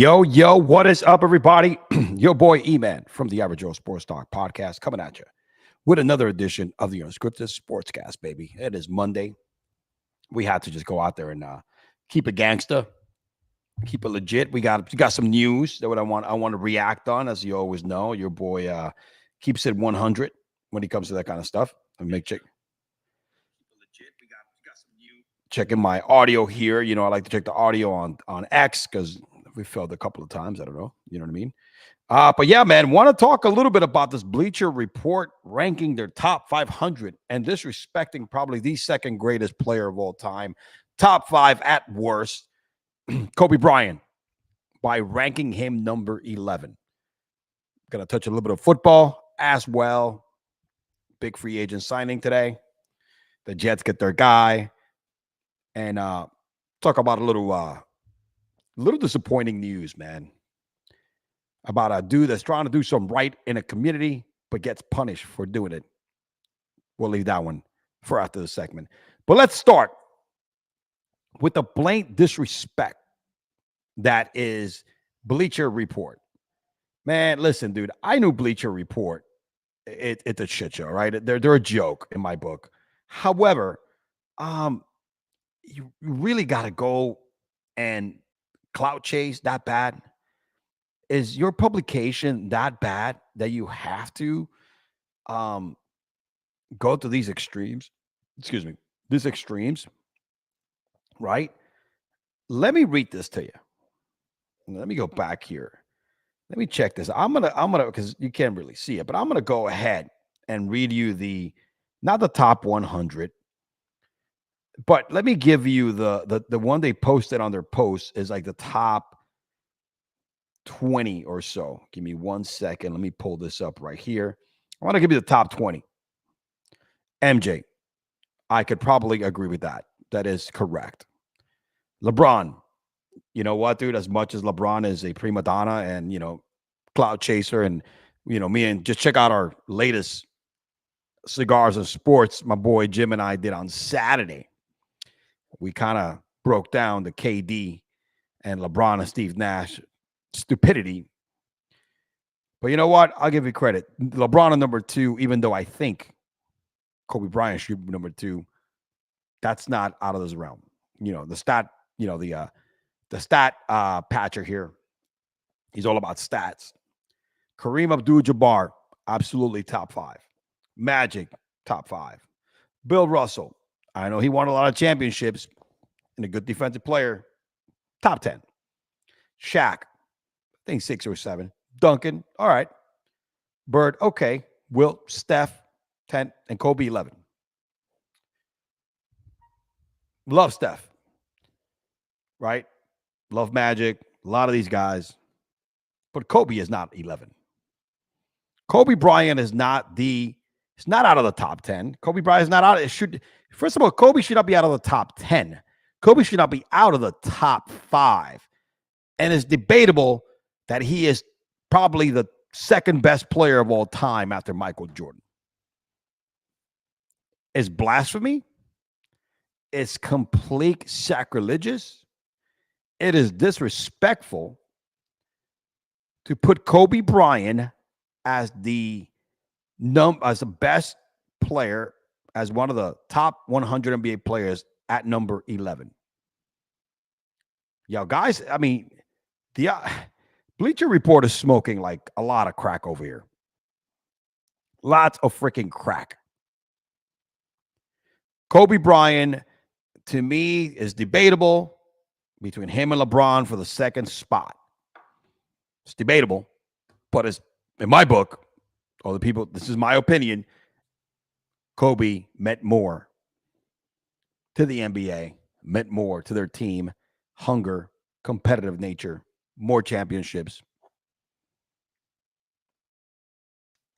Yo, what is up, everybody? Your boy E-Man from the Average Joe Sports Talk podcast coming at you with another edition of the Unscripted Sportscast, baby. It is Monday. We had to just go out there and keep it gangsta, keep it legit. We got some news that I want to react on, as you always know. Your boy keeps it 100 when he comes to that kind of stuff. Let me check. Checking my audio here. You know, I like to check the audio on X because we failed a couple of times. I don't know. You know what I mean? But yeah, man, want to talk a little bit about this Bleacher report ranking their top 500 and disrespecting probably the second greatest player of all time, top 5 at worst, Kobe Bryant, by ranking him number 11. Going to touch a little bit of football as well. Big free agent signing today. The Jets get their guy. And talk about a little disappointing news, man, about a dude that's trying to do some right in a community but gets punished for doing it. We'll leave that one for after the segment. But let's start with the blatant disrespect that is Bleacher Report. Man, listen, dude, I knew Bleacher Report. It's a shit show, right? They're a joke in my book. However, you really got to go and clout chase that bad? Is your publication that bad that you have to go to these extremes? Excuse me, these extremes, right? Let me read this to you. Let me go back here. Let me check this. I'm gonna because you can't really see it, but I'm gonna go ahead and read you not the top 100. But let me give you the one they posted on their post is like the top 20 or so. Give me 1 second. Let me pull this up right here. I want to give you the top 20. MJ, I could probably agree with that. That is correct. LeBron, you know what, dude? As much as LeBron is a prima donna and, cloud chaser and, me and just check out our latest Cigars and Sports, my boy Jim and I did on Saturday. We kind of broke down the KD and LeBron and Steve Nash stupidity. But you know what? I'll give you credit. LeBron on number 2, even though I think Kobe Bryant should be number 2, that's not out of this realm. The stat, the stat patcher here, he's all about stats. Kareem Abdul-Jabbar, absolutely top 5. Magic, top 5. Bill Russell, I know he won a lot of championships and a good defensive player. Top 10. Shaq, I think 6 or 7. Duncan, all right. Bird, okay. Wilt, Steph, 10. And Kobe, 11. Love Steph, right? Love Magic. A lot of these guys. But Kobe is not 11. Kobe Bryant is not it's not out of the top 10. Kobe Bryant is not out. First of all, Kobe should not be out of the top 10. Kobe should not be out of the top 5. And it's debatable that he is probably the second best player of all time after Michael Jordan. It's blasphemy. It's complete sacrilegious. It is disrespectful to put Kobe Bryant as the best player, as one of the top 100 NBA players at number 11. Yo, guys, I mean, the Bleacher Report is smoking like a lot of crack over here. Lots of freaking crack. Kobe Bryant, to me, is debatable between him and LeBron for the second spot. It's debatable, but it's in my book, all the people, this is my opinion, Kobe meant more to the NBA, meant more to their team, hunger, competitive nature, more championships.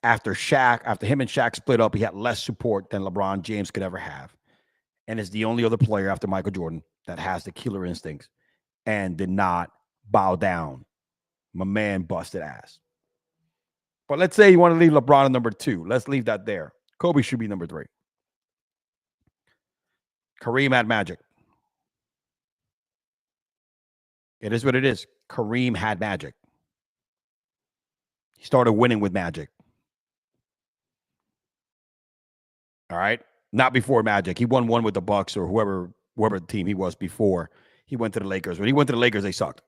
After him and Shaq split up, he had less support than LeBron James could ever have. And is the only other player after Michael Jordan that has the killer instincts and did not bow down. My man busted ass. But let's say you want to leave LeBron at number 2. Let's leave that there. Kobe should be number 3. Kareem had Magic. It is what it is. Kareem had Magic. He started winning with Magic. All right. Not before Magic. He won one with the Bucks or whoever the team he was before he went to the Lakers. When he went to the Lakers, they sucked.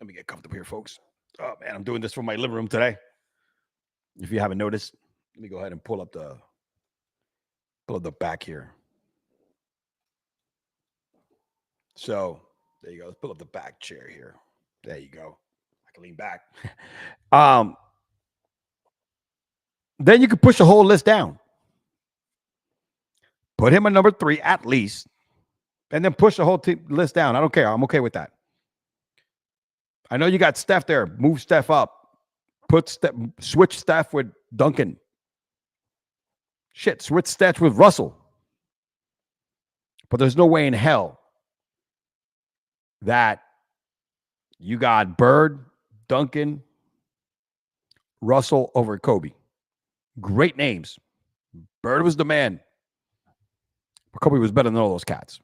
Let me get comfortable here, folks. Oh, man, I'm doing this from my living room today. If you haven't noticed, let me go ahead and pull up the back here. So there you go. Let's pull up the back chair here. There you go. I can lean back. Then you could push the whole list down. Put him at number 3 at least, and then push the whole list down. I don't care. I'm okay with that. I know you got Steph there. Move Steph up. Switch Steph with Duncan. Shit, switch Steph with Russell. But there's no way in hell that you got Bird, Duncan, Russell over Kobe. Great names. Bird was the man. But Kobe was better than all those cats.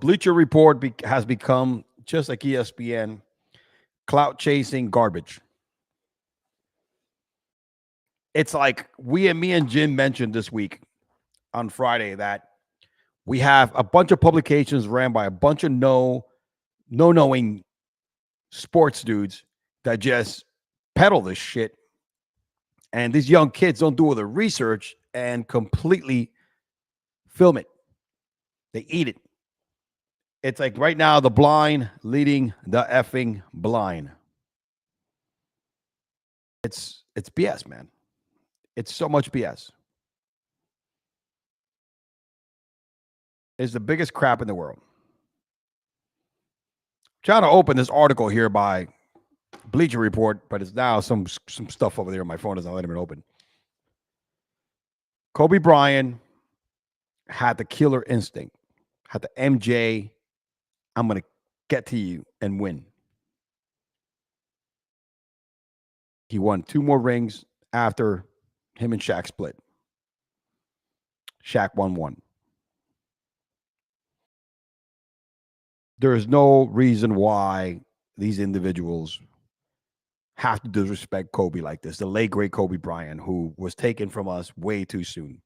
Bleacher Report has become, just like ESPN, clout chasing garbage. It's like me and Jim mentioned this week on Friday that we have a bunch of publications ran by a bunch of knowing sports dudes that just peddle this shit. And these young kids don't do all the research and completely film it. They eat it. It's like right now, the blind leading the effing blind. It's BS, man. It's so much BS. It's the biggest crap in the world. Trying to open this article here by Bleacher Report, but it's now some stuff over there on my phone doesn't let it open. Kobe Bryant had the killer instinct, had the MJ, I'm going to get to you and win. He won 2 more rings after him and Shaq split. Shaq won 1. There is no reason why these individuals have to disrespect Kobe like this. The late, great Kobe Bryant, who was taken from us way too soon.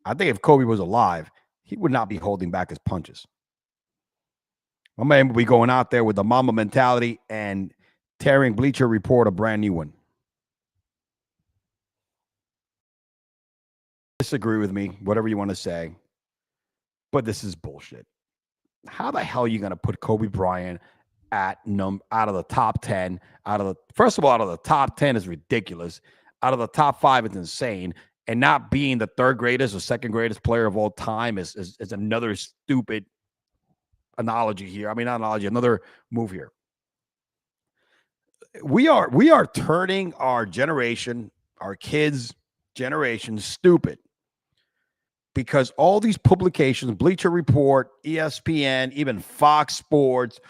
I think if Kobe was alive, he would not be holding back his punches. My man would be going out there with the mama mentality and tearing Bleacher Report a brand new one. Disagree with me, whatever you want to say, but this is bullshit. How the hell are you going to put Kobe Bryant out of the top 10? First of all, out of the top 10 is ridiculous. Out of the top 5, it's insane. And not being the 3rd greatest or 2nd greatest player of all time is another stupid analogy here. I mean, not analogy, another move here. We are turning our generation, our kids' generation, stupid. Because all these publications, Bleacher Report, ESPN, even Fox Sports,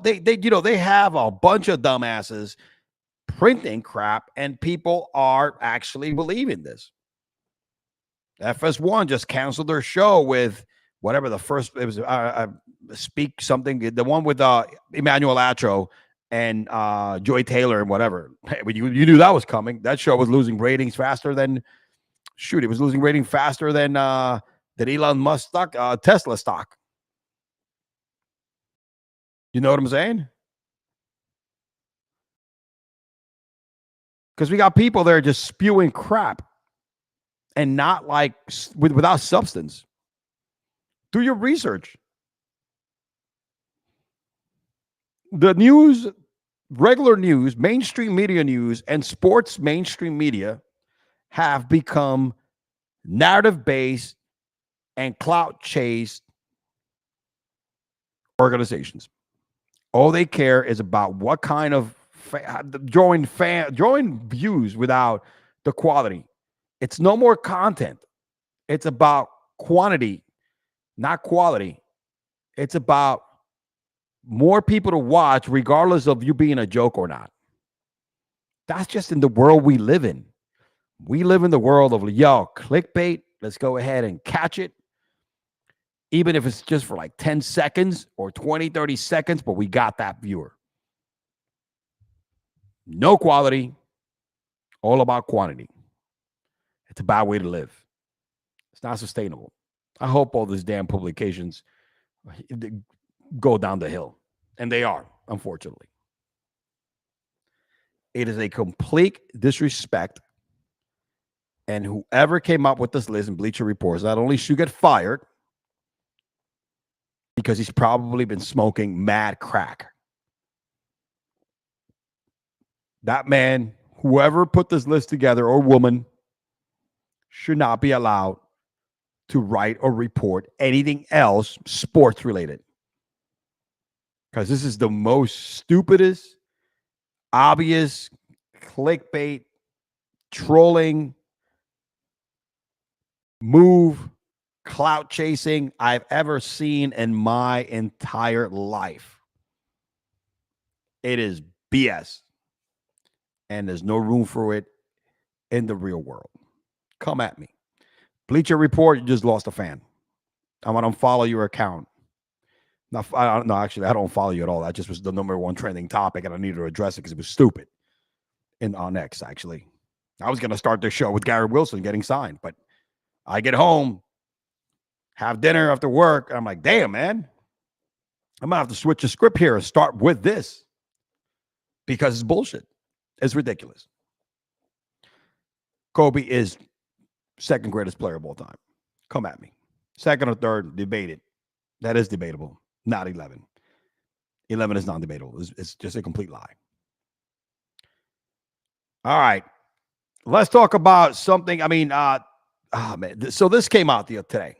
they have a bunch of dumbasses printing crap, and people are actually believing this. FS1 just canceled their show with whatever the first, it was Speak Something, the one with Emmanuel Atro and Joy Taylor and whatever. Hey, you knew that was coming. That show was losing ratings faster than it was losing rating faster than Elon Musk stock, Tesla stock. You know what I'm saying? Because we got people there just spewing crap and not like without substance. Do your research. The news, regular news, mainstream media news, and sports mainstream media have become narrative-based and clout-chased organizations. All they care is about what kind of drawing views without the quality. It's no more content. It's about quantity, not quality. It's about more people to watch, regardless of you being a joke or not. That's just in the world we live in. We live in the world of, clickbait. Let's go ahead and catch it. even if it's just for like 10 seconds or 20, 30 seconds, but we got that viewer. No quality, all about quantity. It's a bad way to live. It's not sustainable. I hope all these damn publications go down the hill. And they are, unfortunately. It is a complete disrespect. And whoever came up with this list in Bleacher Reports not only should get fired, because he's probably been smoking mad crack. That man, whoever put this list together, or woman, should not be allowed to write or report anything else sports related. Because this is the most stupidest, obvious, clickbait, trolling, move, clout chasing I've ever seen in my entire life. It is BS. And there's no room for it in the real world. Come at me. Bleacher Report, you just lost a fan. I'm going to unfollow your account. No, actually, I don't follow you at all. That just was the #1 trending topic, and I needed to address it because it was stupid. On X, actually. I was going to start the show with Garret Wilson getting signed, but I get home, have dinner after work, and I'm like, damn, man. I'm going to have to switch the script here and start with this because it's bullshit. It's ridiculous. Kobe is second greatest player of all time. Come at me. Second or third, debate it. That is debatable. Not 11. 11 is non-debatable. It's just a complete lie. All right. Let's talk about something. I mean, man. So this came out today.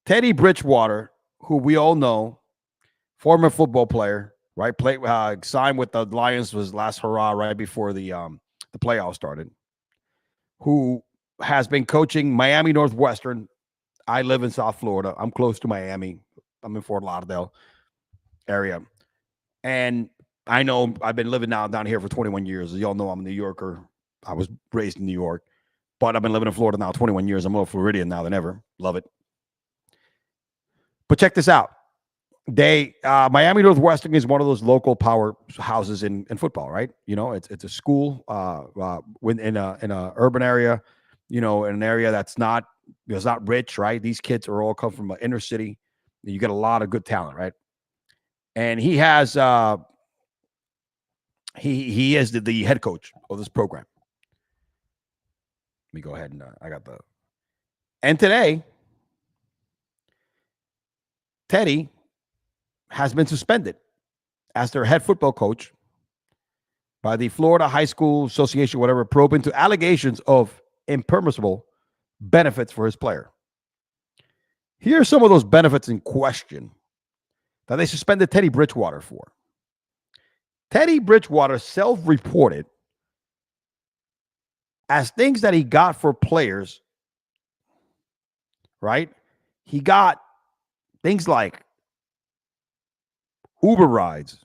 Teddy Bridgewater, who we all know, former football player, right? Signed with the Lions, was last hurrah right before the playoffs started, who has been coaching Miami Northwestern. I live in South Florida. I'm close to Miami. I'm in Fort Lauderdale area. And I know I've been living now down here for 21 years. As y'all know, I'm a New Yorker. I was raised in New York, but I've been living in Florida now 21 years. I'm more Floridian now than ever. Love it. But check this out. Miami Northwestern is one of those local powerhouses in football, right? You know, it's a school in a urban area, you know, in an area that's not rich, right? These kids are all come from an inner city. You get a lot of good talent, right? And he has he is the head coach of this program. Let me go ahead and and today, Teddy has been suspended as their head football coach by the Florida High School Association, whatever, probe into allegations of impermissible benefits for his player. Here are some of those benefits in question that they suspended Teddy Bridgewater for. Teddy Bridgewater self-reported as things that he got for players, right? He got things like Uber rides,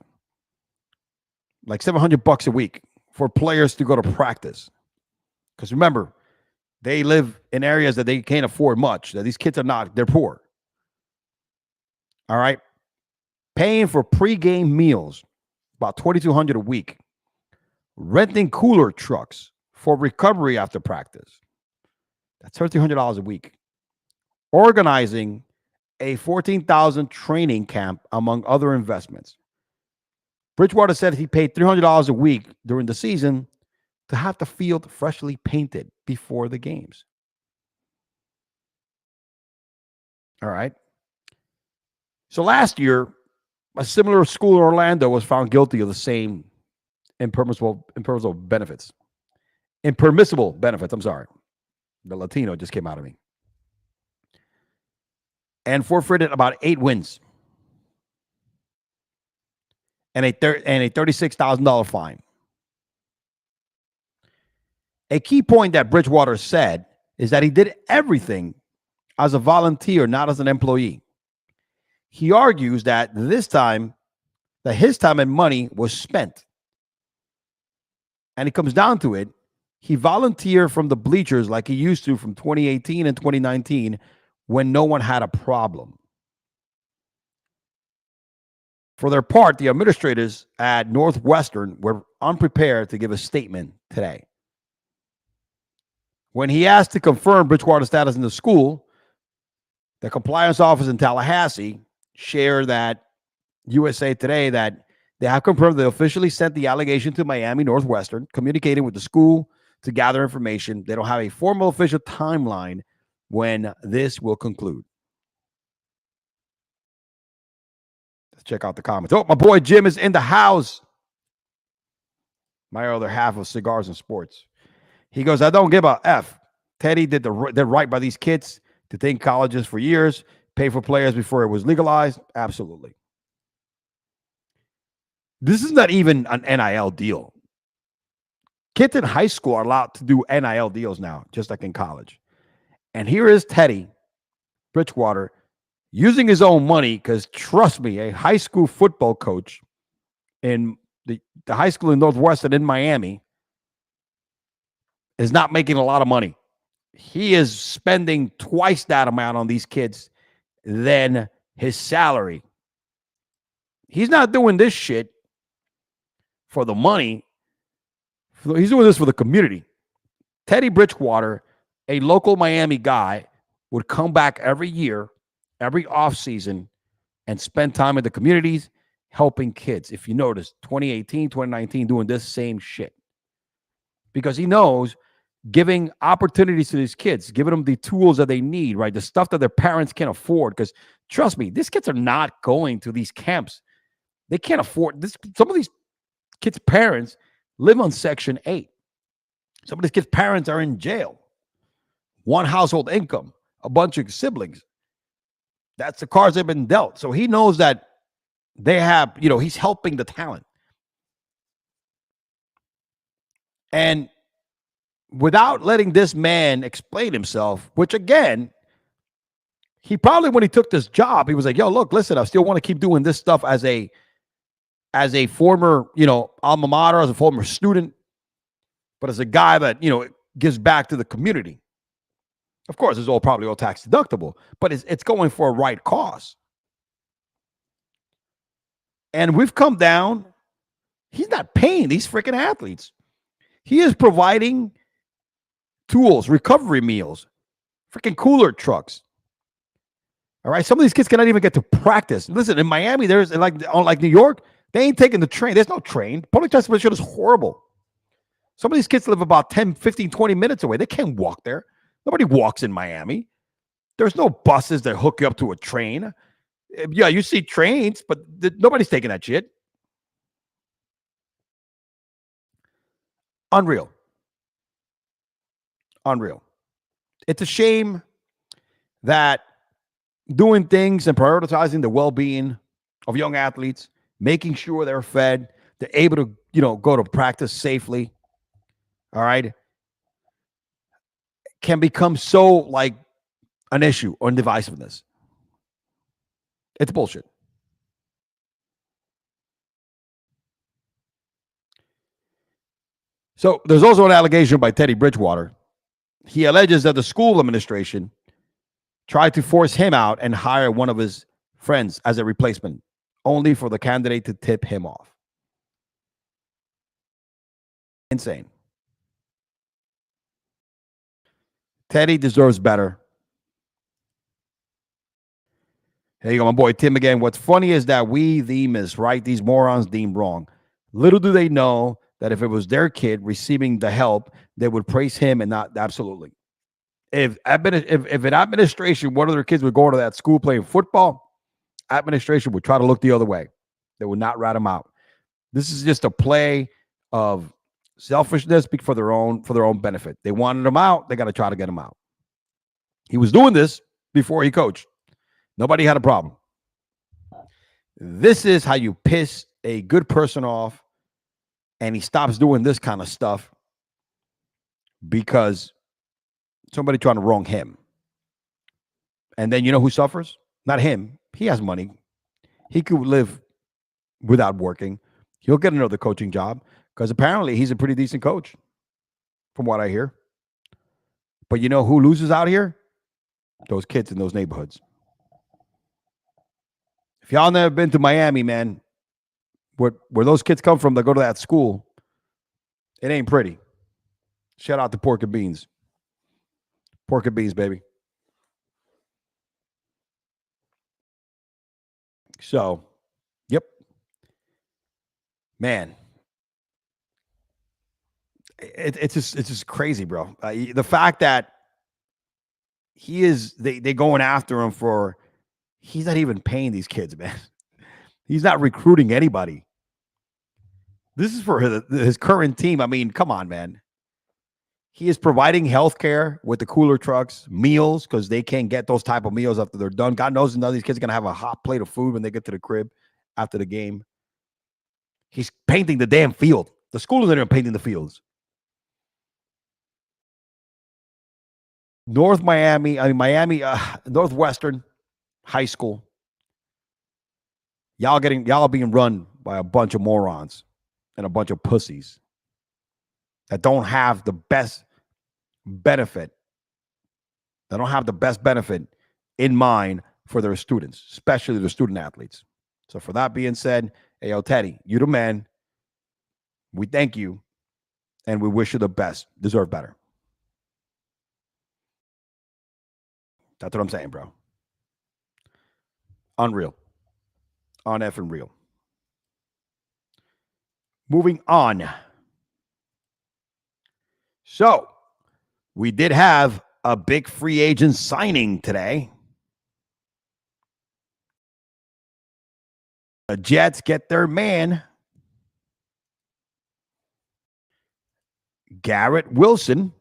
like $700 a week for players to go to practice. Because remember, they live in areas that they can't afford much. That these kids are not, they're poor. All right. Paying for pregame meals, about $2,200 a week. Renting cooler trucks for recovery after practice. That's $1,300 a week. Organizing a 14,000 training camp, among other investments. Bridgewater said he paid $300 a week during the season to have the field freshly painted before the games. All right. So last year, a similar school in Orlando was found guilty of the same impermissible benefits. Impermissible benefits, I'm sorry. The Latino just came out of me. And forfeited about 8 wins and a $36,000 fine. A key point that Bridgewater said is that he did everything as a volunteer, not as an employee. He argues that his time and money was spent. And it comes down to it, he volunteered from the bleachers like he used to from 2018 and 2019 when no one had a problem. For their part, the administrators at Northwestern were unprepared to give a statement today. When he asked to confirm Bridgewater status in the school, the compliance office in Tallahassee shared that USA Today that they have confirmed they officially sent the allegation to Miami Northwestern, communicating with the school to gather information. They don't have a formal official timeline when this will conclude. Let's check out the comments. Oh, my boy Jim is in the house. My other half of Cigars and Sports. He goes, I don't give a F. Teddy did right by these kids to think colleges for years, pay for players before it was legalized. Absolutely. This is not even an NIL deal. Kids in high school are allowed to do NIL deals now, just like in college. And here is Teddy Bridgewater using his own money because, trust me, a high school football coach in the high school in Northwestern in Miami is not making a lot of money. He is spending twice that amount on these kids than his salary. He's not doing this shit for the money. He's doing this for the community. Teddy Bridgewater, a local Miami guy, would come back every year, every offseason, and spend time in the communities helping kids. If you notice, 2018, 2019, doing this same shit. Because he knows giving opportunities to these kids, giving them the tools that they need, right? The stuff that their parents can't afford. Because trust me, these kids are not going to these camps. They can't afford this. Some of these kids' parents live on Section 8. Some of these kids' parents are in jail. One household income, a bunch of siblings. That's the cards they've been dealt. So he knows that they have, he's helping the talent. And without letting this man explain himself, which again, he probably, when he took this job, he was like, yo, look, listen, I still want to keep doing this stuff as a former, alma mater, as a former student, but as a guy that, gives back to the community. Of course, it's probably all tax deductible, but it's going for a right cause. And we've come down. He's not paying these freaking athletes. He is providing tools, recovery meals, freaking cooler trucks. All right. Some of these kids cannot even get to practice. Listen, in Miami, there's like New York, they ain't taking the train. There's no train. Public transportation is horrible. Some of these kids live about 10, 15, 20 minutes away. They can't walk there. Nobody walks in Miami. There's no buses that hook you up to a train. Yeah, you see trains, but nobody's taking that shit. Unreal. It's a shame that doing things and prioritizing the well-being of young athletes, making sure they're fed, they're able to, go to practice safely, all right, can become so like an issue on divisiveness. It's bullshit. So there's also an allegation by Teddy Bridgewater. He alleges that the school administration tried to force him out and hire one of his friends as a replacement, only for the candidate to tip him off. Insane. Teddy deserves better. There you go, my boy Tim again. What's funny is that we, them, is right. These morons deemed wrong. Little do they know that if it was their kid receiving the help, they would praise him and not. Absolutely. If an administration, one of their kids would go to that school playing football, administration would try to look the other way. They would not rat him out. This is just a play of selfishness for their own benefit. They wanted him out. They got to try to get him out. He was doing this before he coached. Nobody had a problem. This is how you piss a good person off, and he stops doing this kind of stuff because somebody trying to wrong him. And then you know who suffers? Not him. He has money. He could live without working. He'll get another coaching job because apparently he's a pretty decent coach from what I hear. But you know who loses out here? those kids in those neighborhoods. If y'all never been to Miami, man, where those kids come from that go to that school, it ain't pretty. Shout out to Pork and Beans. Pork and Beans, baby. So, yep. Man, it's just crazy, bro. The fact that they going after him for, he's not even paying these kids, man. He's not recruiting anybody. This is for his current team. I mean, come on, man. He is providing health care with the cooler trucks, meals, because they can't get those type of meals after they're done. God knows none of these kids are going to have a hot plate of food when they get to the crib after the game. He's painting the damn field. The school is there painting the fields. Miami, Northwestern High School. Y'all being run by a bunch of morons and a bunch of pussies that don't have the best benefit. They don't have the best benefit in mind for their students, especially the student athletes. So for that being said, hey, yo, Teddy, you the man. We thank you, and we wish you the best. Deserve better. That's what I'm saying, bro. Unreal. On effing real. Moving on. So, we did have a big free agent signing today. The Jets get their man, Garret Wilson.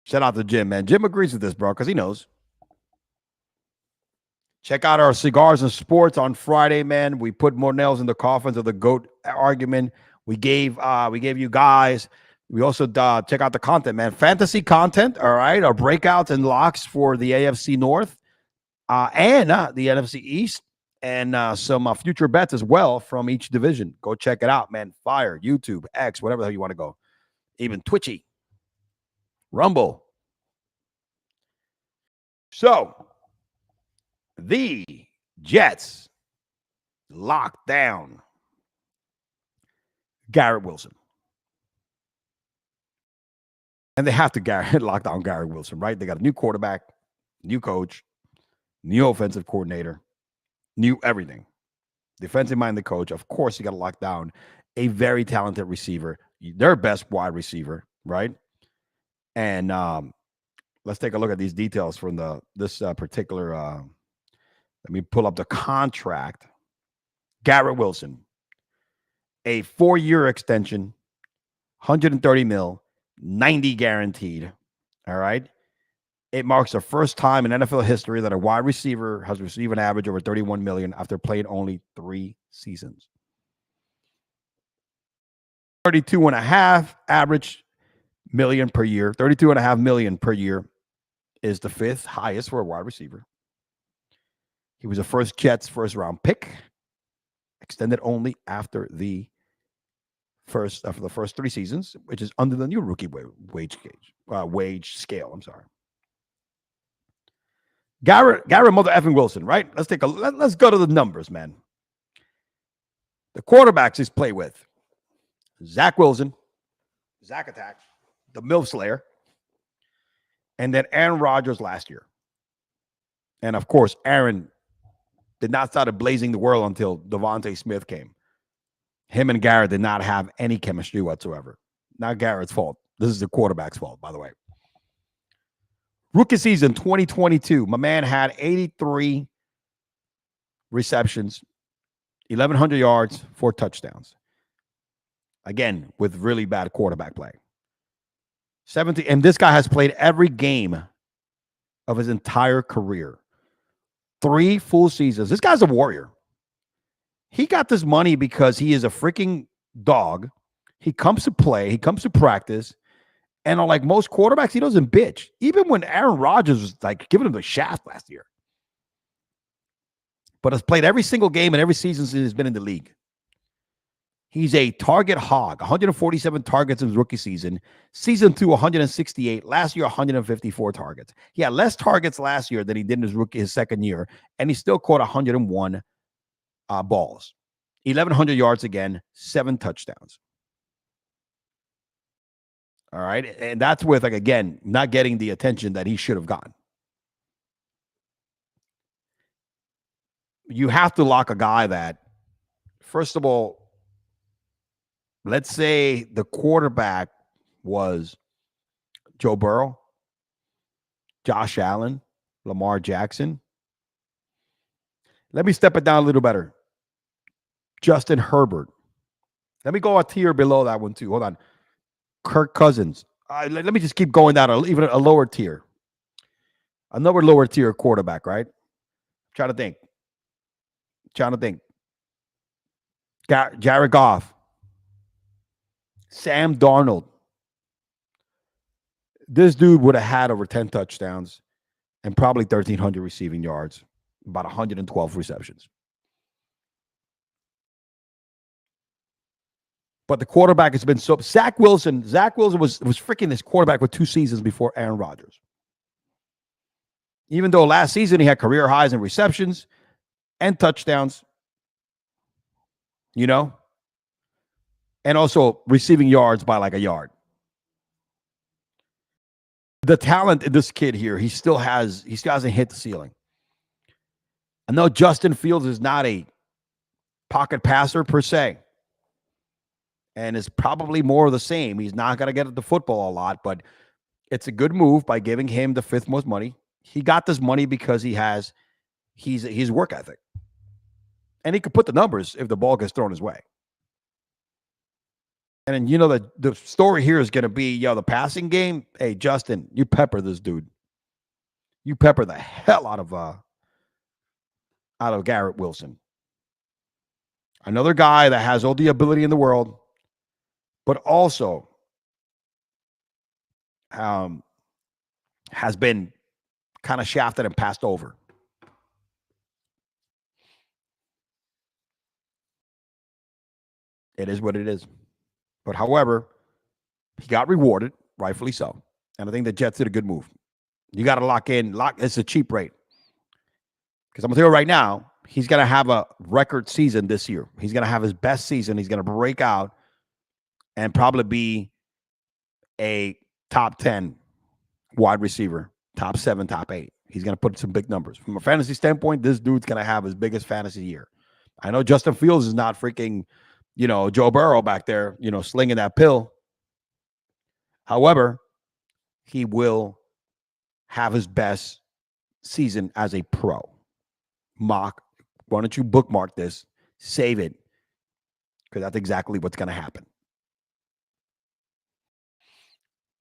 Shout out to Jim, man. Jim agrees with this, bro, because he knows. Check out our Cigars and Sports on Friday, man. We put more nails in the coffins of the GOAT argument. We gave you guys. We also check out the content, man. Fantasy content, all right. Our breakouts and locks for the AFC North and the NFC East, and some future bets as well from each division. Go check it out, man. Fire, YouTube, X, whatever the hell you want to go. Even Twitchy, Rumble. So, the Jets locked down Garret Wilson. And they have to lock down Garret Wilson, right? They got a new quarterback, new coach, new offensive coordinator, new everything. Defensive-minded coach. Of course, you got to lock down a very talented receiver, their best wide receiver, right? And let's take a look at these details from this particular. Let me pull up the contract. Garret Wilson, a 4-year extension, 130 mil, 90 guaranteed. All right. It marks the first time in NFL history that a wide receiver has received an average over 31 million after playing only 3 seasons. 32.5 average million per year. 32.5 million per year is the 5th highest for a wide receiver. He was a Jets first round pick, extended only after the first 3 seasons, which is under the new rookie wage scale. I'm sorry. Garret mother effing Wilson, right? Let's go to the numbers, man. The quarterbacks he's played with: Zach Wilson, Zach Attack, the MILF Slayer, and then Aaron Rodgers last year. And of course, Aaron did not start blazing the world until Devontae Smith came. Him and Garret did not have any chemistry whatsoever. Not Garrett's fault. This is the quarterback's fault, by the way. Rookie season 2022, my man had 83 receptions, 1,100 yards, 4 touchdowns. Again, with really bad quarterback play. 70, and this guy has played every game of his entire career. 3 full seasons. This guy's a warrior. He got this money because he is a freaking dog. He comes to play. He comes to practice. And unlike most quarterbacks, he doesn't bitch. Even when Aaron Rodgers was like giving him the shaft last year. But has played every single game and every season since he's been in the league. He's a target hog, 147 targets in his rookie season. Season 2, 168. Last year, 154 targets. He had less targets last year than he did in his second year, and he still caught 101 balls. 1,100 yards again, 7 touchdowns. All right. And that's with, like, again, not getting the attention that he should have gotten. You have to lock a guy that, first of all, let's say the quarterback was Joe Burrow, Josh Allen, Lamar Jackson. Let me step it down a little better. Justin Herbert. Let me go a tier below that one too. Hold on. Kirk Cousins. Let me just keep going down even a lower tier. Another lower tier quarterback, right? Trying to think. Jared Goff. Sam Darnold. This dude would have had over 10 touchdowns and probably 1,300 receiving yards, about 112 receptions. But the quarterback has been so... Zach Wilson was freaking this quarterback for 2 seasons before Aaron Rodgers. Even though last season he had career highs in receptions and touchdowns, you know, and also receiving yards by like a yard. The talent in this kid here, he still hasn't hit the ceiling. I know Justin Fields is not a pocket passer per se, and is probably more of the same. He's not going to get at the football a lot, but it's a good move by giving him the 5th most money. He got this money because he's work ethic. And he could put the numbers if the ball gets thrown his way. And then, you know, the story here is going to be, the passing game. Hey, Justin, you pepper this dude. You pepper the hell out of Garret Wilson. Another guy that has all the ability in the world, but also has been kind of shafted and passed over. It is what it is. But however, he got rewarded, rightfully so. And I think the Jets did a good move. You got to lock in. It's a cheap rate. Because I'm going to tell you right now, he's going to have a record season this year. He's going to have his best season. He's going to break out and probably be a top 10 wide receiver, top 7, top 8. He's going to put some big numbers. From a fantasy standpoint, this dude's going to have his biggest fantasy year. I know Justin Fields is not freaking, Joe Burrow back there, slinging that pill. However, he will have his best season as a pro. Why don't you bookmark this, save it, because that's exactly what's going to happen.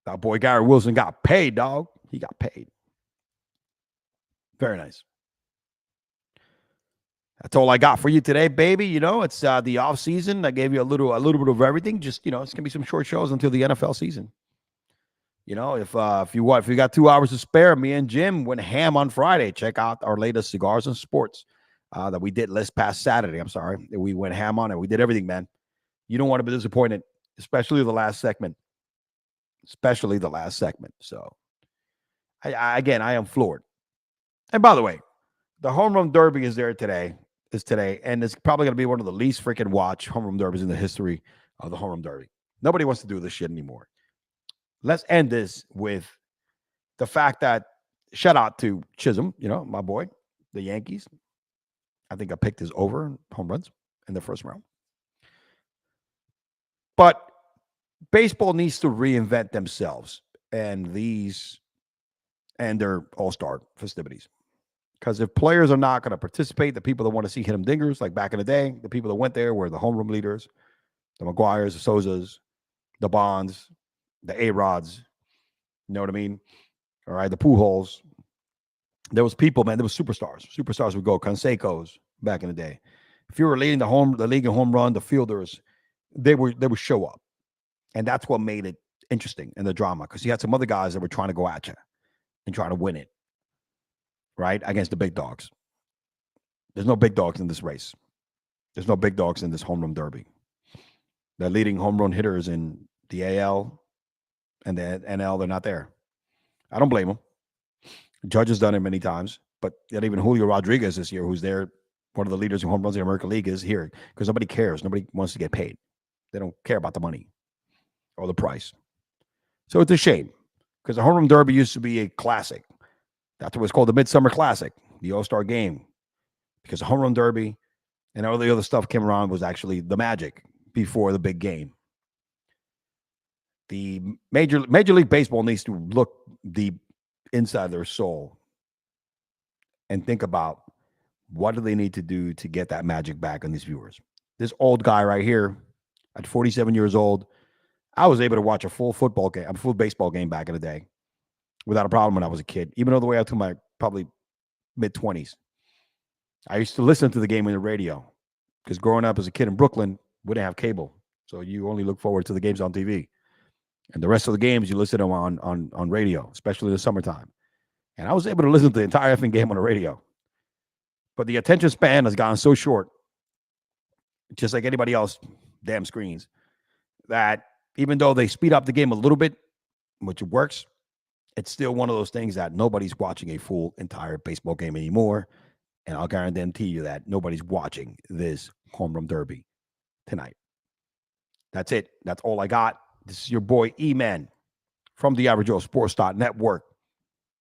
That boy Garret Wilson got paid, dog. He got paid. Very nice. That's all I got for you today, baby. It's the off season. I gave you a little bit of everything. Just, it's gonna be some short shows until the NFL season. If you got 2 hours to spare, me and Jim went ham on Friday. Check out our latest Cigars and Sports that we did this past Saturday. I'm sorry, we went ham on it. We did everything, man. You don't want to be disappointed, especially the last segment. So, I am floored. And by the way, the Home Run Derby is today, and it's probably going to be one of the least freaking watched Home Run Derbies in the history of the Home Run Derby. Nobody wants to do this shit anymore. Let's end this with the fact that, shout out to Chisholm, my boy, the Yankees. I think I picked his over home runs in the first round. But baseball needs to reinvent themselves and their all-star festivities. Because if players are not going to participate, the people that want to see hit 'em dingers, like back in the day, the people that went there were the homeroom leaders, the McGuires, the Sozas, the Bonds, the A-Rods. You know what I mean? All right, the Pujols. There was people, man. There was superstars. Superstars would go. Canseco's back in the day. If you were leading the league in home run, the fielders, they would show up, and that's what made it interesting in the drama. Because you had some other guys that were trying to go at you and trying to win it, right, against the big dogs. There's no big dogs in this race. There's no big dogs in this home run derby. The leading home run hitters in the AL and the NL, they're not there. I don't blame them. Judge has done it many times, but yet even Julio Rodriguez this year, who's there, one of the leaders in home runs in the American League, is here because nobody cares. Nobody wants to get paid. They don't care about the money or the price. So it's a shame because the home run derby used to be a classic. That's what was called the Midsummer Classic, the All-Star game, because the home run derby and all the other stuff came around was actually the magic before the big game. The Major League Baseball needs to look deep inside their soul and think about what do they need to do to get that magic back on these viewers. This old guy right here, at 47 years old, I was able to watch a full football game, a full baseball game back in the day without a problem when I was a kid, even all the way up to my probably mid-20s. I used to listen to the game on the radio because growing up as a kid in Brooklyn, we didn't have cable. So you only look forward to the games on TV. And the rest of the games, you listen to them on radio, especially in the summertime. And I was able to listen to the entire effing game on the radio. But the attention span has gotten so short, just like anybody else, damn screens, that even though they speed up the game a little bit, which works, it's still one of those things that nobody's watching a full entire baseball game anymore. And I'll guarantee you that nobody's watching this home run derby tonight. That's it. That's all I got. This is your boy E-Man from the Average Joe Sports Network.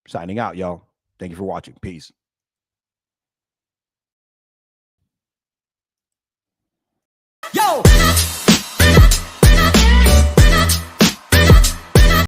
Signing out, y'all. Thank you for watching. Peace. Yo!